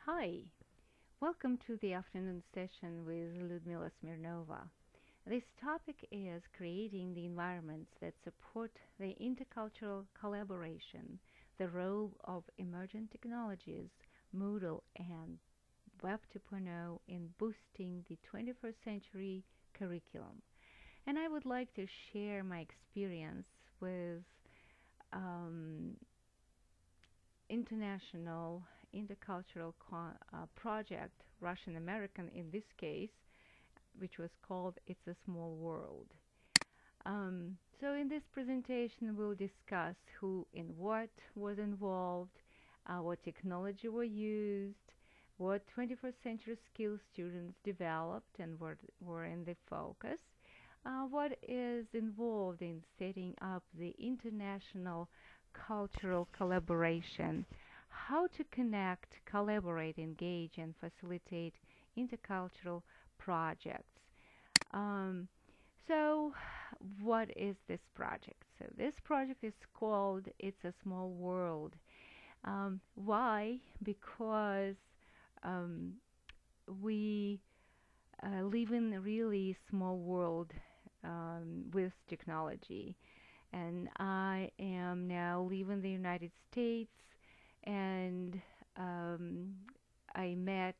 Hi, welcome to the afternoon session with Ludmila Smirnova. This topic is creating the environments that support the intercultural collaboration, the role of emergent technologies, Moodle and Web 2.0 in boosting the 21st century curriculum. And I would like to share my experience with um, international intercultural project, Russian American in this case, which was called It's a Small World. So in this presentation, we'll discuss who and what was involved, what technology were used, what 21st century skills students developed and were in the focus, what is involved in setting up the international cultural collaboration, how to connect, collaborate, engage, and facilitate intercultural projects. Um, so, what is this project? So, this project is called It's a Small World. Why? Because um, we live in a really small world with technology. And I am now living in the United States, and um, I met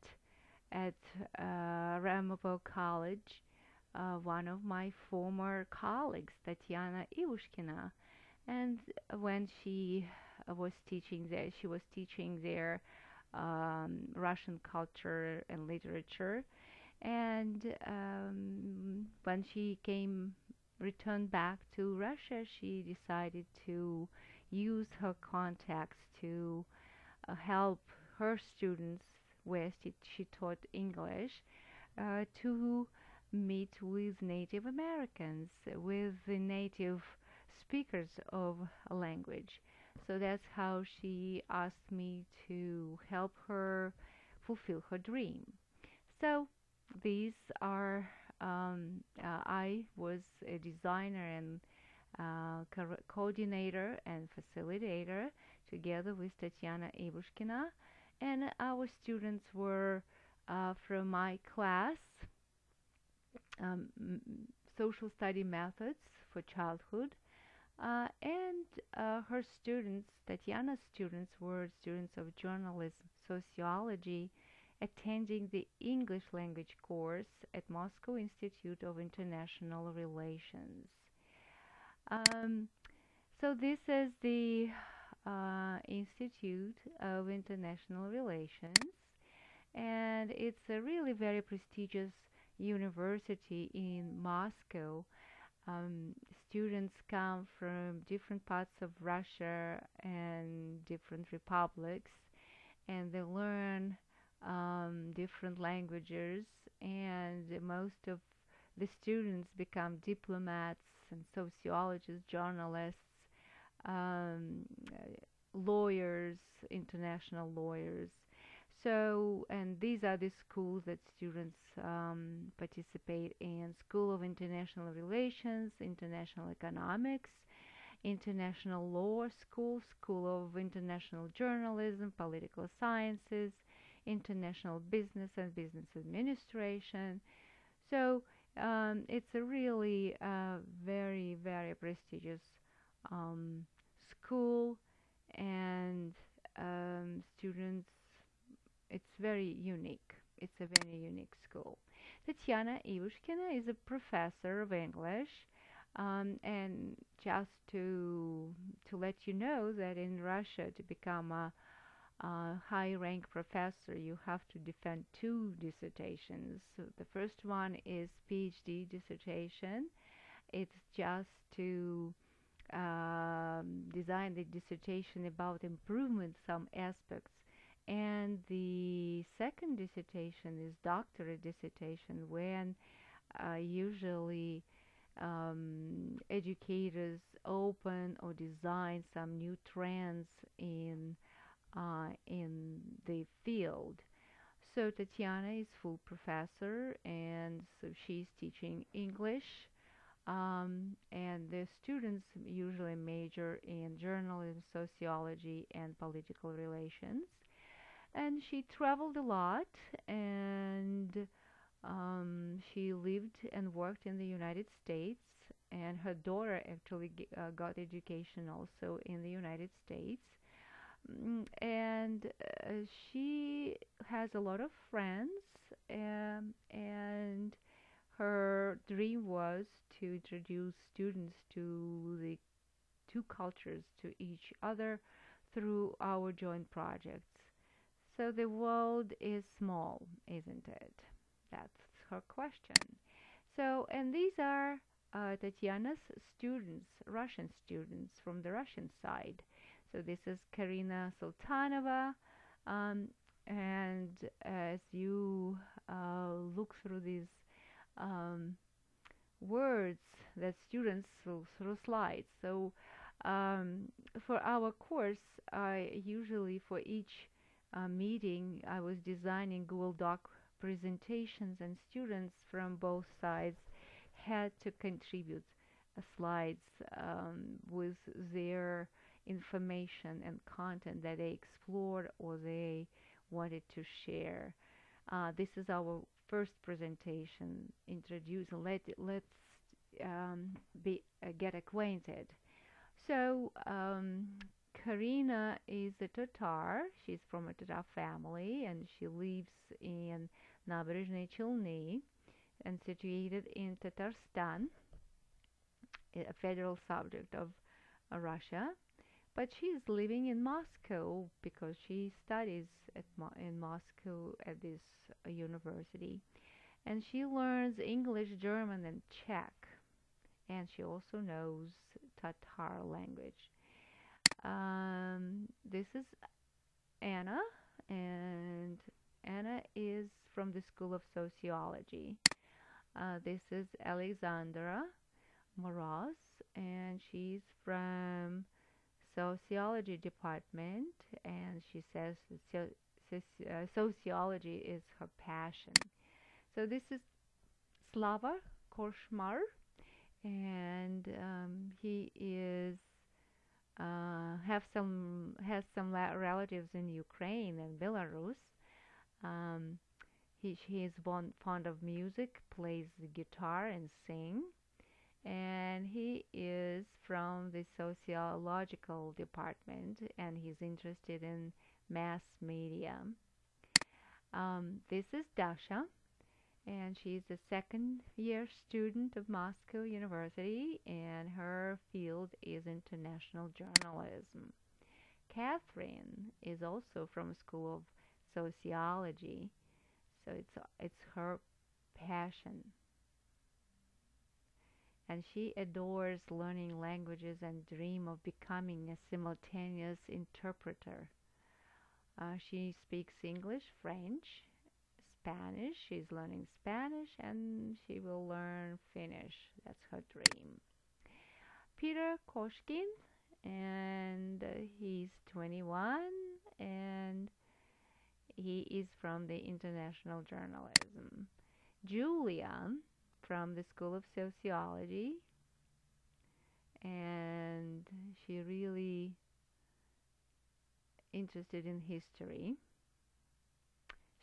at Ramapo College one of my former colleagues, Tatiana Ivushkina. And when she was teaching there, she was teaching there Russian culture and literature. And when she returned back to Russia, she decided to use her contacts to help her students, where she taught English, to meet with Native Americans, with the native speakers of a language. So that's how she asked me to help her fulfill her dream. So these are, I was a designer and coordinator and facilitator together with Tatiana Ivushkina, and our students were from my class, um, social study methods for childhood, and her students, Tatiana's students, were students of journalism, sociology, attending the English language course at Moscow Institute of International Relations. Um, so this is the Institute of International Relations, and it's a really very prestigious university in Moscow. Students come from different parts of Russia and different republics, and they learn different languages, and most of the students become diplomats and sociologists, journalists, um, lawyers, international lawyers. So, and these are the schools that students participate in: School of International Relations, International Economics, International Law School, School of International Journalism, Political Sciences, International Business and Business Administration. So it's a really very, very prestigious um, school, and students, it's very unique. It's a very unique school. Tatiana Ivushkina is a professor of English, and just to let you know that in Russia, to become a high-rank professor, you have to defend two dissertations. So the first one is PhD dissertation. It's just to design the dissertation about improvement some aspects, and the second dissertation is doctorate dissertation, when usually educators open or design some new trends in the field. So Tatiana is full professor, and so she's teaching English, and the students usually major in journalism, sociology, and political relations. And she traveled a lot, and she lived and worked in the United States. And her daughter actually got education also in the United States. And she has a lot of friends, and her dream was to introduce students to the two cultures to each other through our joint projects. So the world is small, isn't it? That's her question. So, and these are Tatiana's students, Russian students from the Russian side. So this is Karina Sultanova. Um, and as you look through these um, words that students through slides. So for our course, I usually for each meeting I was designing Google Doc presentations, and students from both sides had to contribute slides with their information and content that they explored or they wanted to share. This is our first presentation. Introduce. Let's be get acquainted. So Karina is a Tatar. She's from a Tatar family, and she lives in Nabережные Челны and situated in Tatarstan, a federal subject of Russia. But she's living in Moscow because she studies in Moscow at this university. And she learns English, German, and Czech. And she also knows Tatar language. This is Anna, and Anna is from the School of Sociology. This is Alexandra Moroz, and she's from Sociology department, and she says sociology is her passion. So this is Slava Koshmar, and he is has some relatives in Ukraine and Belarus. Um, he is fond of music, plays the guitar and sing, and he is from the sociological department, and he's interested in mass media. This is Dasha, and she's a second year student of Moscow University, and her field is international journalism. Catherine is also from a School of Sociology, so it's her passion. And she adores learning languages and dream of becoming a simultaneous interpreter. She speaks English, French, Spanish. She's learning Spanish, and she will learn Finnish. That's her dream. Peter Koshkin, and he's 21, and he is from the international journalism. Julia from the School of Sociology, and she really interested in history.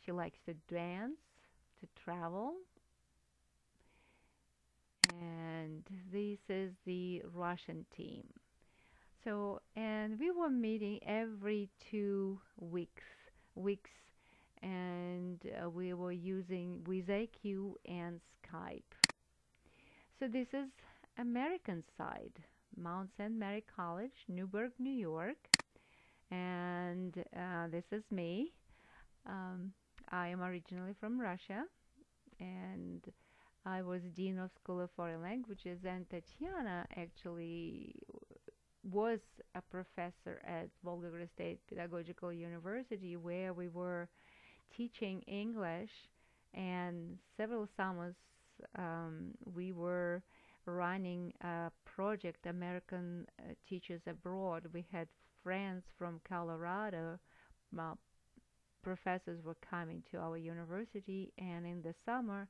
She likes to dance, to travel, and this is the Russian team. So, and we were meeting every 2 weeks, and we were using WiZiQ and Skype. So this is American side, Mount St. Mary College, Newburgh, New York, and this is me. I am originally from Russia, and I was Dean of School of Foreign Languages, and Tatiana actually was a professor at Volgograd State Pedagogical University, where we were teaching English, and several summers we were running a project, American Teachers Abroad. We had friends from Colorado. Professors were coming to our university, and in the summer,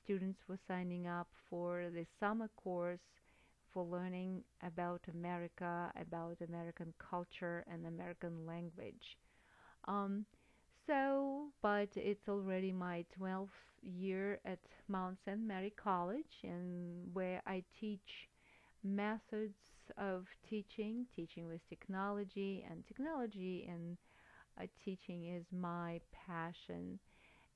students were signing up for the summer course for learning about America, about American culture and American language. But it's already my 12th year at Mount St. Mary College, and where I teach methods of teaching with technology, and technology and teaching is my passion.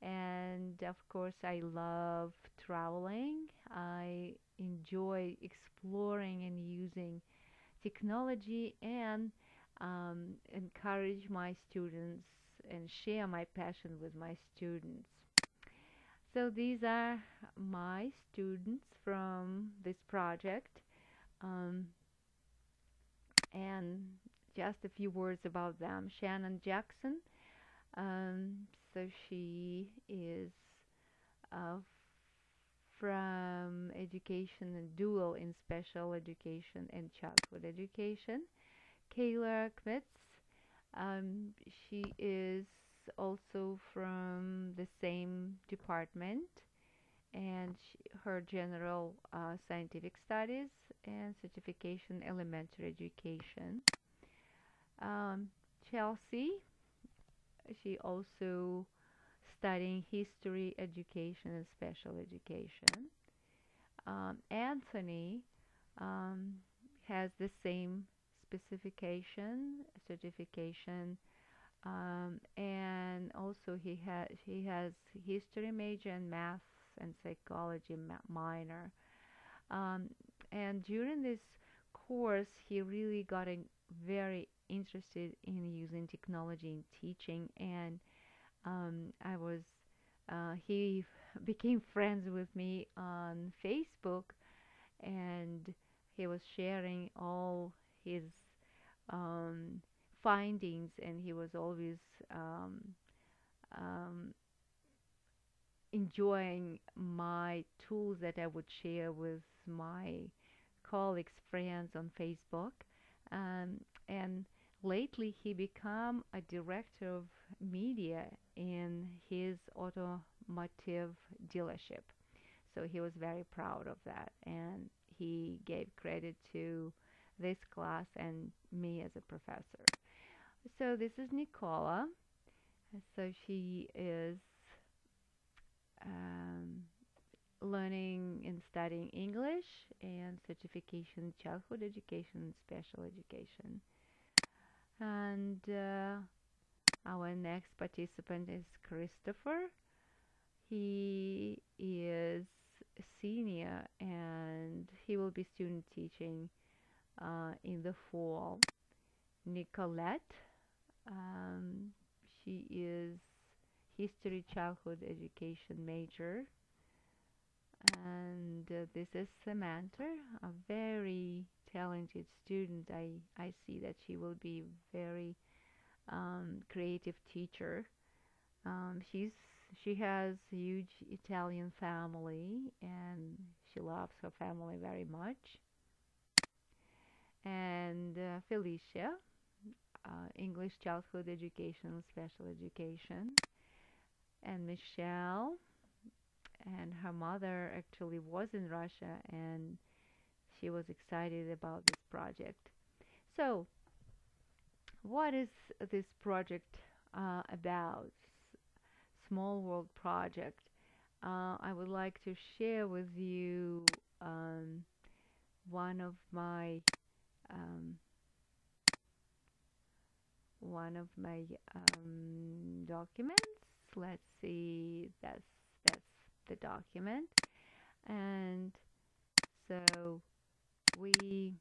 And of course, I love traveling. I enjoy exploring and using technology, and encourage my students and share my passion with my students. So these are my students from this project. Um, and just a few words about them. Shannon Jackson. So she is uh, from education and dual in special education and childhood education. Kayla Kmitz. She is also from the same department, and her general scientific studies and certification elementary education. Um, Chelsea, she also studying history education and special education. Anthony um, has the same specification, certification, and also he has history major and math and psychology minor. Um, and during this course, he really got very interested in using technology in teaching, and I was he became friends with me on Facebook, and he was sharing all his um, findings, and he was always um, um, enjoying my tools that I would share with my colleagues, friends on Facebook. Um, and lately, he became a director of media in his automotive dealership. So he was very proud of that, and he gave credit to this class and me as a professor. So this is Nicola. So she is um, learning and studying English and certification childhood education and special education. And our next participant is Christopher. He is a senior, and he will be student teaching in the fall. Nicolette, um, she is history childhood education major. And this is Samantha, a very talented student. I see that she will be very creative teacher. She has a huge Italian family, and she loves her family very much. And Felicia, English childhood education, special education. And Michelle, and her mother actually was in Russia, and she was excited about this project. So, what is this project about? Small World Project. I would like to share with you um, one of my um, documents. Let's see, that's the document, and so we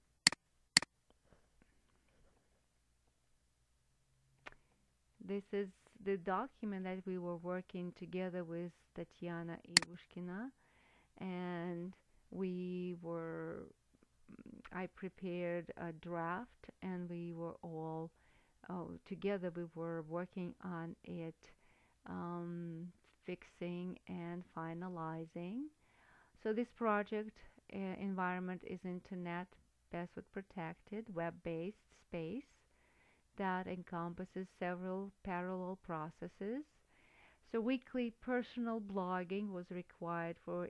this is the document that we were working together with Tatiana Ivushkina, and we were I prepared a draft, and we were all together. We were working on it, um, fixing and finalizing. So this project environment is internet password protected, web-based space that encompasses several parallel processes. So weekly personal blogging was required for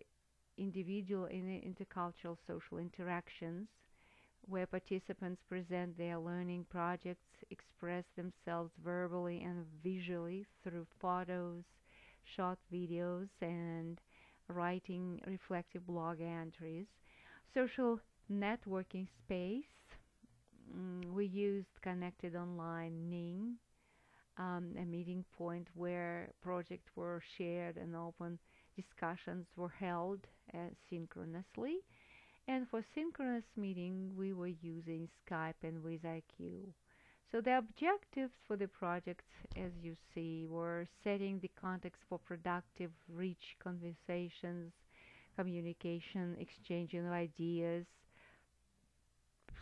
individual and intercultural social interactions where participants present their learning projects, express themselves verbally and visually through photos, short videos, and writing reflective blog entries. Social networking space. We used Connected Online Ning, a meeting point where projects were shared and open discussions were held synchronously. And for synchronous meeting, we were using Skype and WiZiQ. So the objectives for the project, as you see, were setting the context for productive, rich conversations, communication, exchanging of ideas,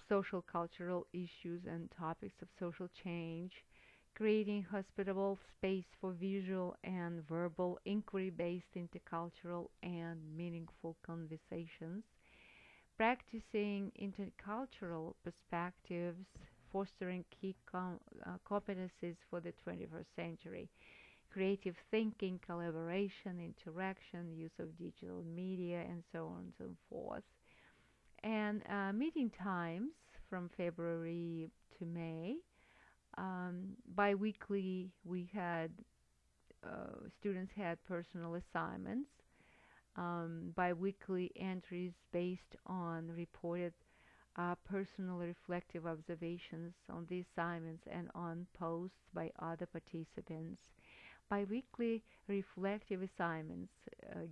social cultural issues and topics of social change, creating hospitable space for visual and verbal inquiry-based intercultural and meaningful conversations, practicing intercultural perspectives, fostering key competencies for the 21st century, creative thinking, collaboration, interaction, use of digital media, and so on and so forth. And meeting times from February to May. Bi-weekly, we had students had personal assignments, bi-weekly entries based on reported personal reflective observations on the assignments and on posts by other participants. Bi-weekly reflective assignments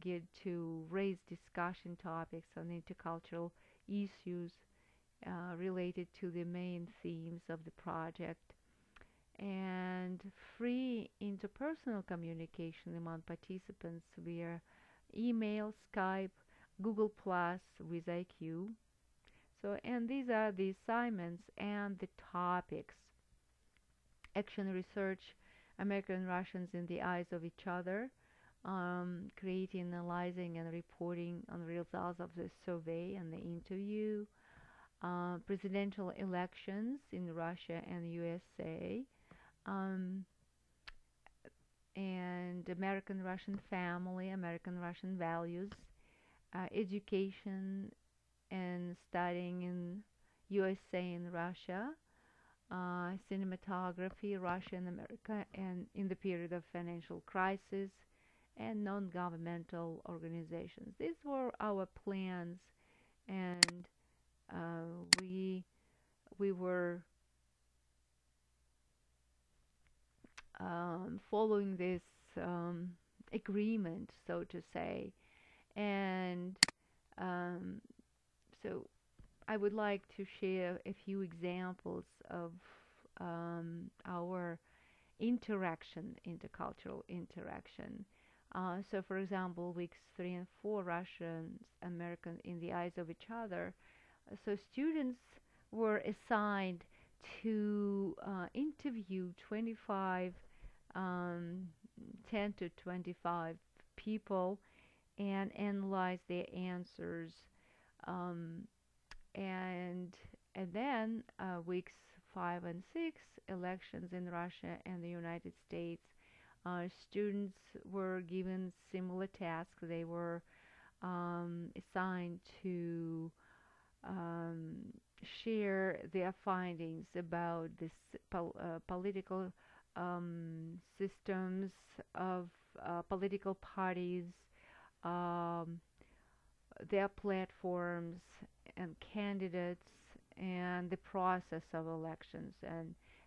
geared to raise discussion topics on intercultural issues related to the main themes of the project, and free interpersonal communication among participants via email, Skype, Google+, WiZiQ. So, and these are the assignments and the topics. Action research, American Russians in the eyes of each other, creating, analyzing, and reporting on the results of the survey and the interview, presidential elections in Russia and USA, and American Russian family, American Russian values, education and studying in USA and Russia, cinematography, Russia and America, and in the period of financial crisis, and non-governmental organizations. These were our plans, and we were following this agreement, so to say. And so I would like to share a few examples of our interaction, intercultural interaction. So, for example, weeks 3 and 4, Russians, Americans in the eyes of each other. So students were assigned to interview 25, 10 to 25 people and analyze their answers. And then weeks 5 and 6, elections in Russia and the United States. Students were given similar tasks. They were assigned to share their findings about this political systems of political parties, their platforms and candidates, and the process of elections.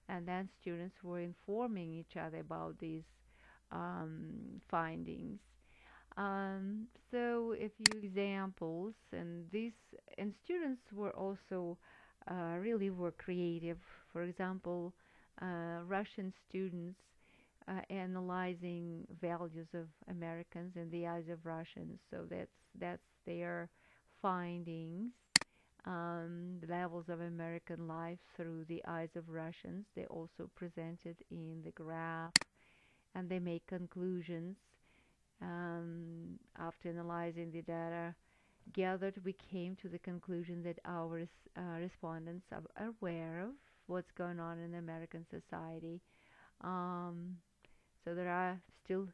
And then students were informing each other about these findings. So a few examples, and students were also really were creative. For example, Russian students analyzing values of Americans in the eyes of Russians. So that's their findings. The levels of American life through the eyes of Russians. They also presented in the graph, and they make conclusions. After analyzing the data gathered, we came to the conclusion that our respondents are aware of what's going on in American society. So there are still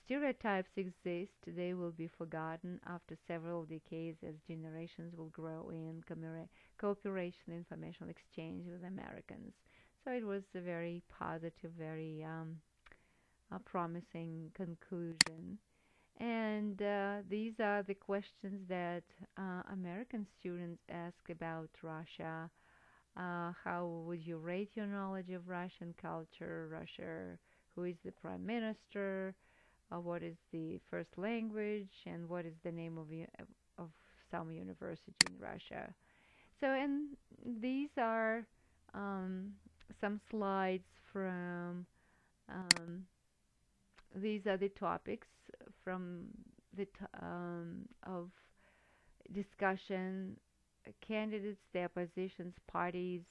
Stereotypes exist, they will be forgotten after several decades as generations will grow in cooperation, information exchange with Americans. So it was a very positive, very a promising conclusion. And these are the questions that American students ask about Russia. How would you rate your knowledge of Russian culture? Russia, who is the prime minister? What is the first language? And what is the name of some university in Russia? So, and these are um, some slides from these are the topics from of discussion, candidates, their positions, parties,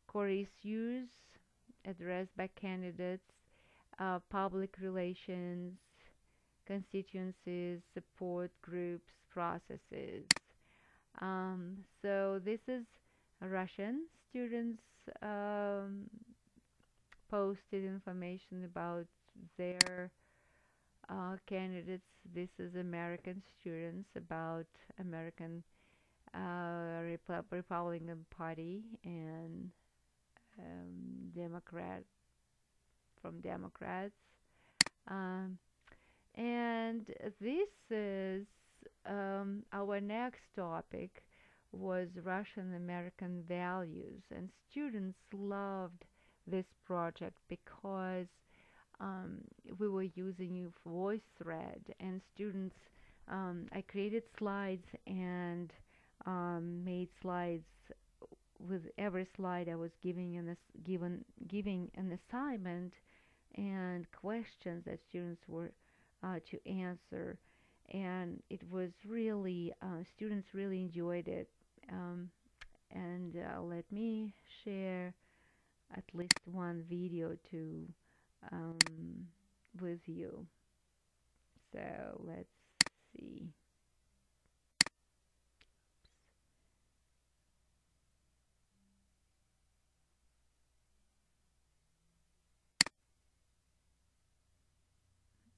core issues addressed by candidates, public relations, constituencies, support groups, processes. So this is Russian students posted information about their candidates. This is American students about American Republican Party and Democrat from Democrats. Um, and this is our next topic was Russian American values, and students loved this project because um, we were using VoiceThread, and students, I created slides and made slides. With every slide, I was giving an assignment and questions that students were to answer, and it was really students really enjoyed it. Um, and let me share at least one video to um, with you. So let's see.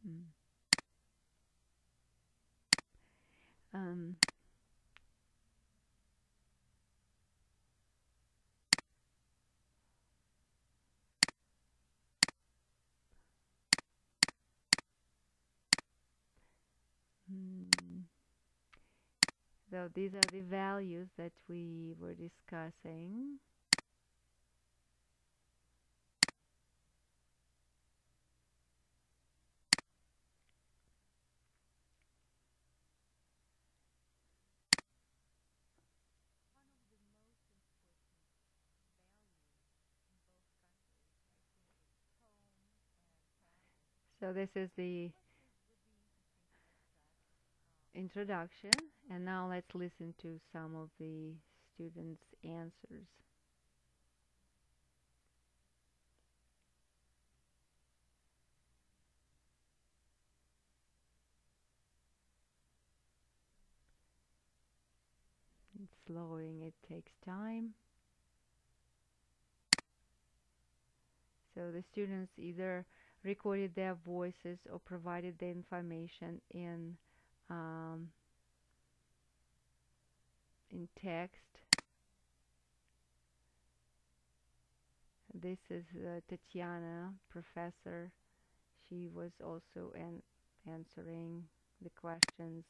Mm. Um, mm. So these are the values that we were discussing. So this is the introduction, and now let's listen to some of the students' answers. It's loading, it takes time. So the students either recorded their voices or provided the information um, in text. This is Tatiana, professor. She was also answering the questions.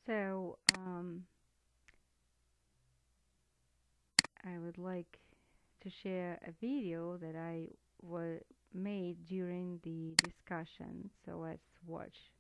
So I would like to share a video that I made during the discussion. So let's watch.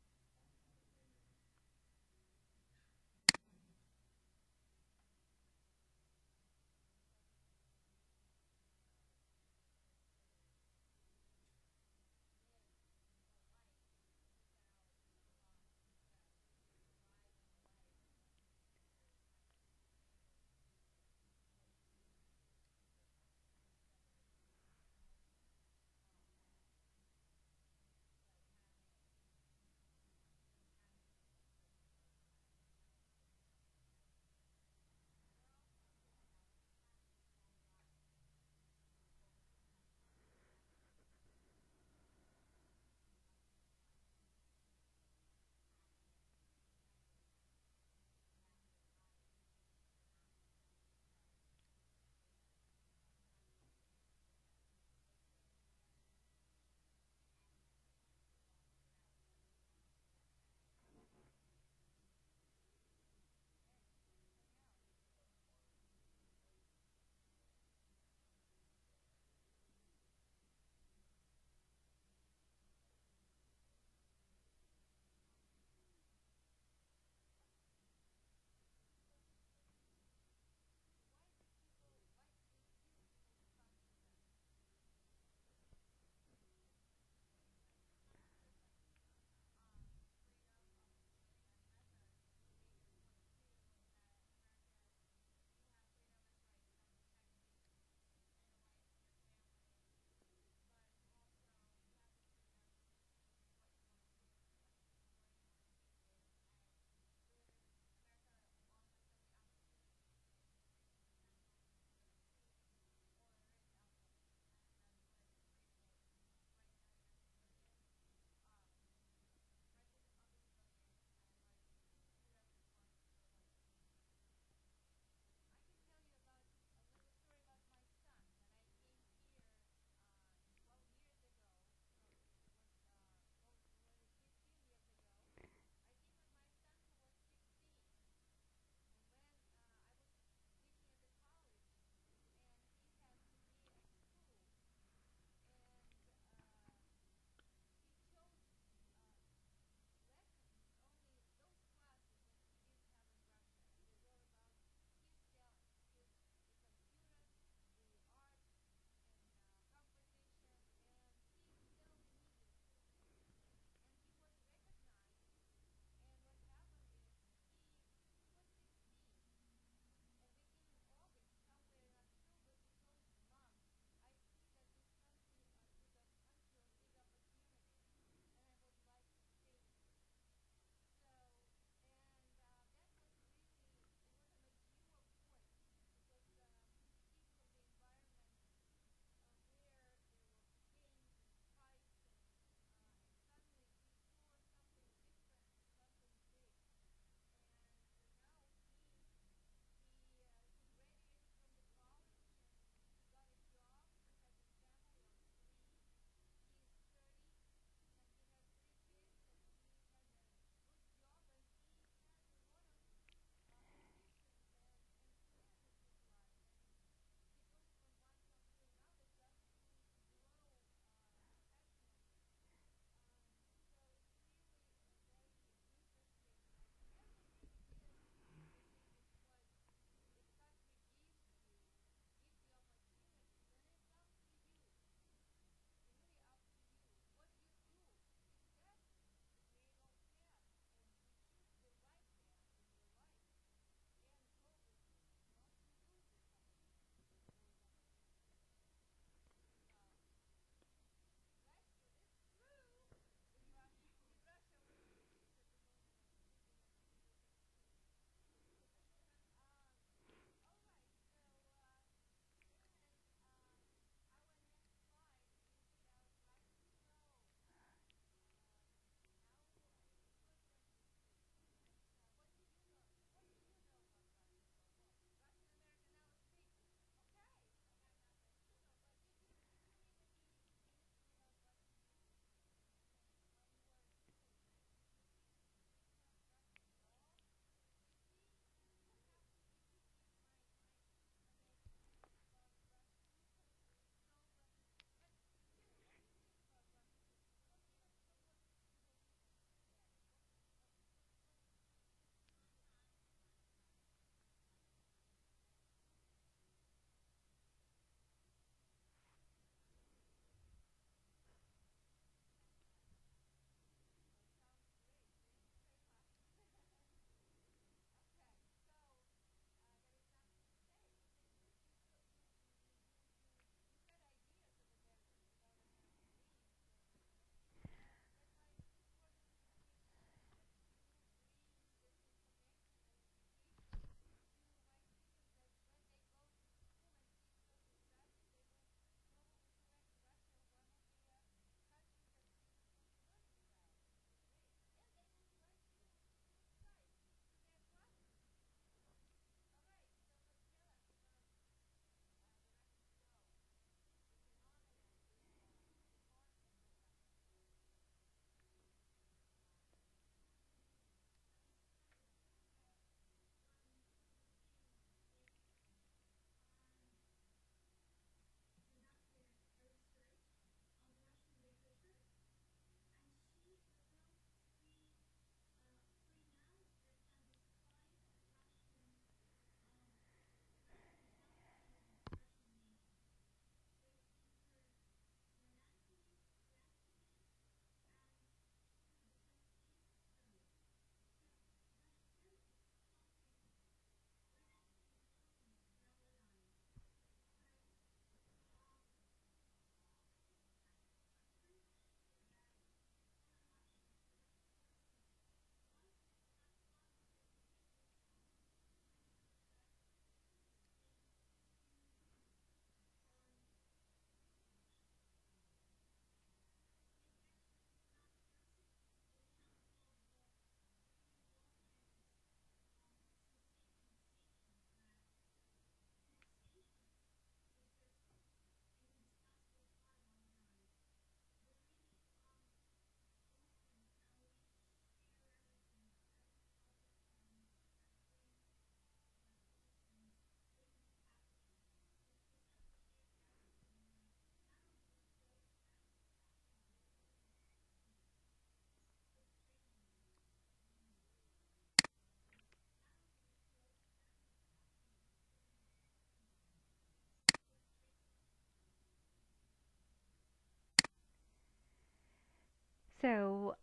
So,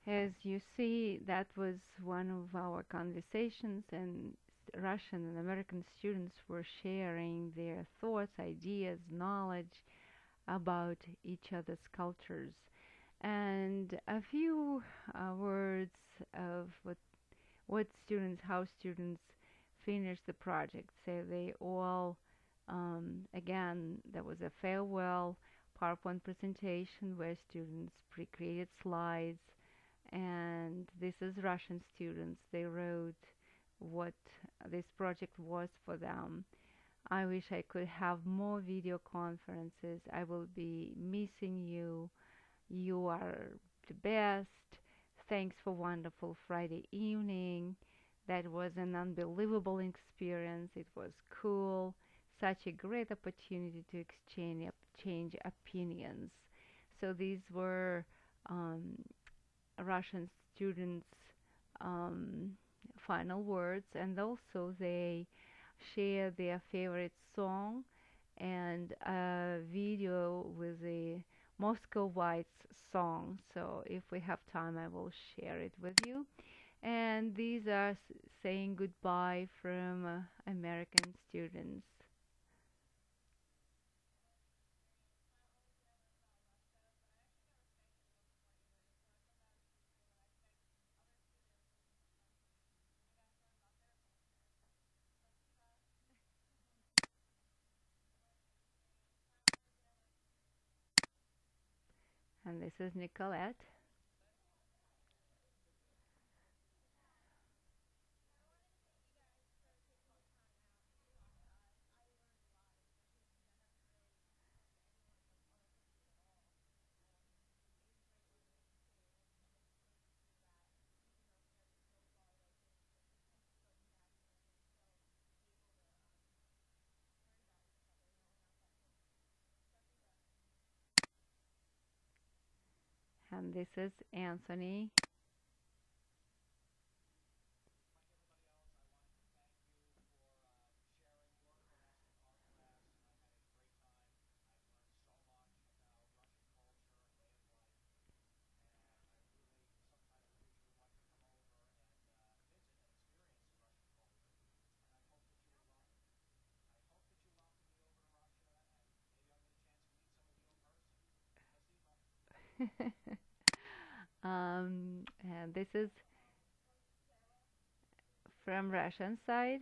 as you see, that was one of our conversations, and Russian and American students were sharing their thoughts, ideas, knowledge about each other's cultures. And a few words of how students finished the project. So they all, again, there was a farewell PowerPoint presentation where students pre-created slides, and this is Russian students. They wrote what this project was for them. I wish I could have more video conferences. I will be missing you. You are the best. Thanks for wonderful Friday evening. That was an unbelievable experience. It was cool. Such a great opportunity to exchange opinions. So these were um, Russian students' um, final words, and also they share their favorite song and a video with the Moscow Whites song. So if we have time, I will share it with you. And these are saying goodbye from American students. And this is Nicolette. And this is Anthony. And this is from Russian side.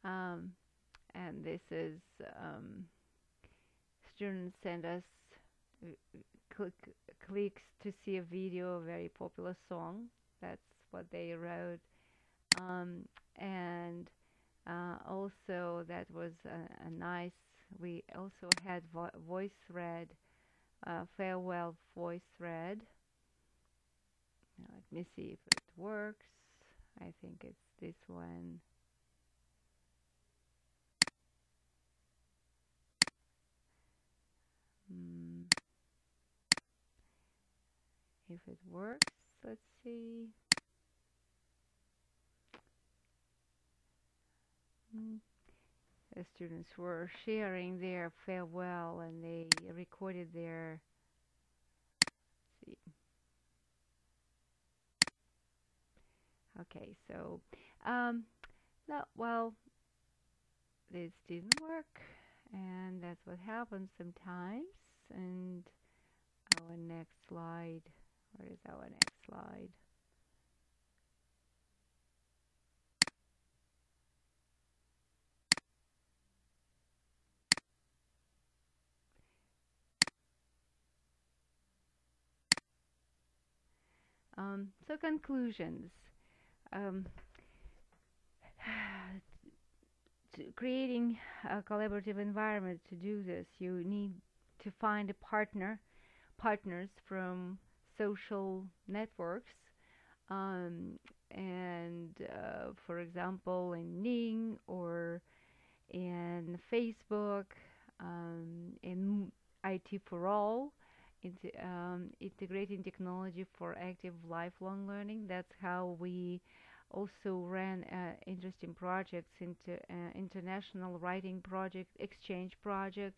Um, and this is students send us uh, click, clicks to see a video, a very popular song. That's what they wrote. Um, and also that was a nice. We also had voice read, farewell voice read. Now, let me see if it works. I think it's this one. Mm, if it works, let's see. Mm. The students were sharing their farewell and they recorded their. See. Okay, so um, no, well, this didn't work, and that's what happens sometimes. And our next slide. Where is our next slide? So conclusions. Um, Creating a collaborative environment to do this, you need to find partners from social networks, um, and for example, in Ning or in Facebook, in IT for All, integrating technology for active lifelong learning. That's how we also ran interesting projects into international writing project, exchange project,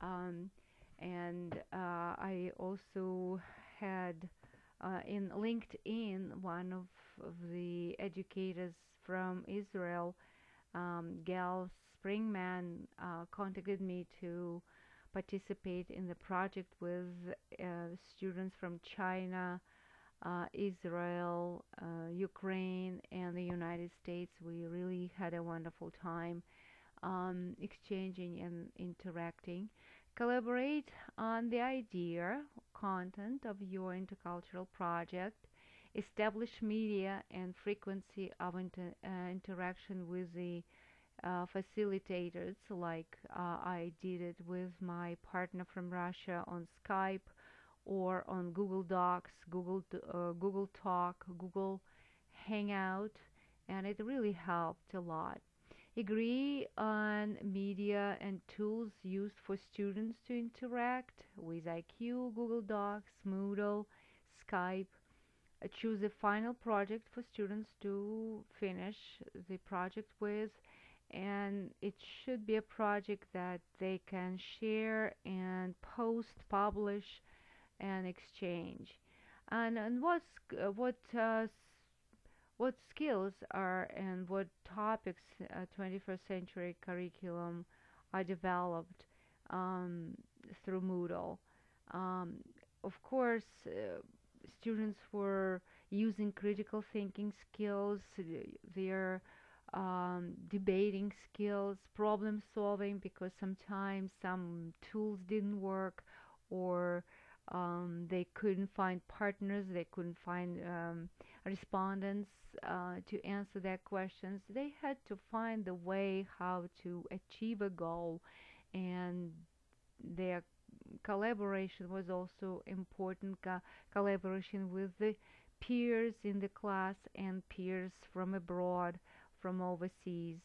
um, and I also had in LinkedIn one of the educators from Israel, Gal Springman, contacted me to participate in the project with students from China, Israel, Ukraine, and the United States. We really had a wonderful time exchanging and interacting. Collaborate on the idea, content of your intercultural project. Establish media and frequency of interaction with the facilitators, like I did it with my partner from Russia on Skype or on Google Docs, Google Talk, Google Hangout, and it really helped a lot. Agree on media and tools used for students to interact with WiZiQ, Google Docs, Moodle, Skype. Choose a final project for students to finish the project with, and it should be a project that they can share and post, publish, and exchange. And what skills are and what topics 21st century curriculum are developed um, through Moodle. Um, of course, students were using critical thinking skills, their debating skills, problem solving, because sometimes some tools didn't work, or they couldn't find partners, they couldn't find respondents to answer their questions. They had to find the way how to achieve a goal, and their collaboration was also important. Collaboration with the peers in the class and peers from abroad, from overseas,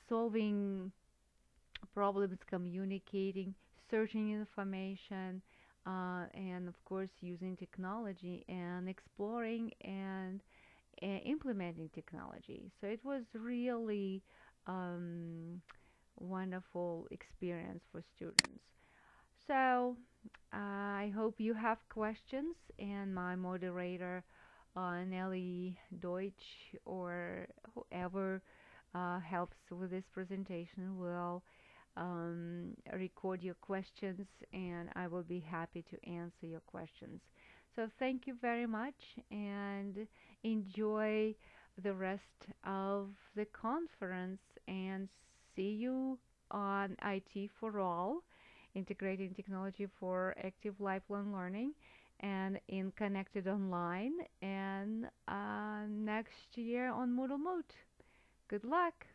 solving problems, communicating, searching information, and of course using technology and exploring and implementing technology. So it was really wonderful experience for students. So I hope you have questions, and my moderator, Nelly Deutsch, or whoever helps with this presentation, will record your questions, and I will be happy to answer your questions. So thank you very much, and enjoy the rest of the conference, and see you on IT for All, integrating technology for active lifelong learning, and in Connected Online, and next year on MoodleMoot. Good luck!